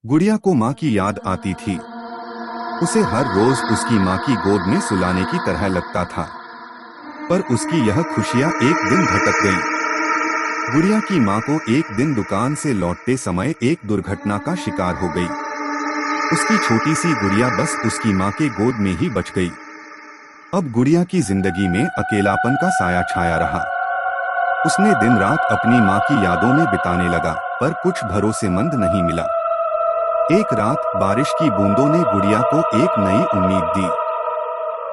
गुड़िया को माँ की याद आती थी। उसे हर रोज उसकी माँ की गोद में सुलाने की तरह लगता था। पर उसकी यह खुशियाँ एक दिन भटक गई। गुड़िया की माँ को एक दिन दुकान से लौटते समय एक दुर्घटना का शिकार हो गई। उसकी छोटी सी गुड़िया बस उसकी माँ के गोद में ही बच गई। अब गुड़िया की जिंदगी में अकेलापन का साया छाया रहा। उसने दिन रात अपनी माँ की यादों में बिताने लगा, पर कुछ भरोसेमंद नहीं मिला। एक रात बारिश की बूंदों ने गुड़िया को एक नई उम्मीद दी।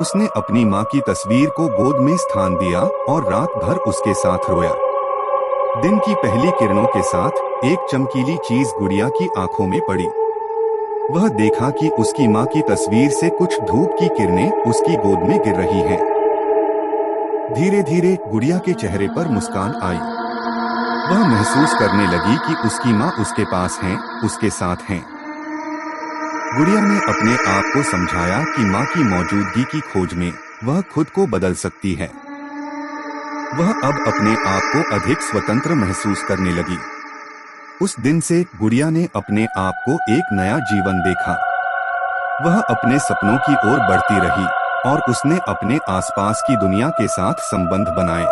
उसने अपनी माँ की तस्वीर को गोद में स्थान दिया और रात भर उसके साथ रोया। दिन की पहली किरणों के साथ एक चमकीली चीज गुड़िया की आंखों में पड़ी। वह देखा कि उसकी माँ की तस्वीर से कुछ धूप की किरणें उसकी गोद में गिर रही हैं। धीरे धीरे गुड़िया के चेहरे पर मुस्कान आई। वह महसूस करने लगी कि उसकी माँ उसके पास हैं, उसके साथ हैं। गुड़िया ने अपने आप को समझाया कि माँ की मौजूदगी की खोज में वह खुद को बदल सकती है। वह अब अपने आप को अधिक स्वतंत्र महसूस करने लगी। उस दिन से गुड़िया ने अपने आप को एक नया जीवन देखा। वह अपने सपनों की ओर बढ़ती रही और उसने अपने आसपास की दुनिया के साथ संबंध बनाए।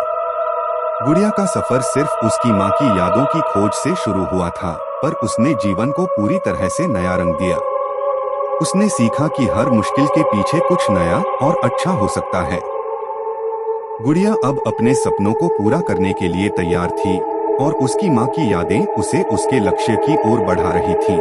गुड़िया का सफर सिर्फ उसकी माँ की यादों की खोज से शुरू हुआ था, पर उसने जीवन को पूरी तरह से नया रंग दिया। उसने सीखा कि हर मुश्किल के पीछे कुछ नया और अच्छा हो सकता है। गुड़िया अब अपने सपनों को पूरा करने के लिए तैयार थी और उसकी माँ की यादें उसे उसके लक्ष्य की ओर बढ़ा रही थीं।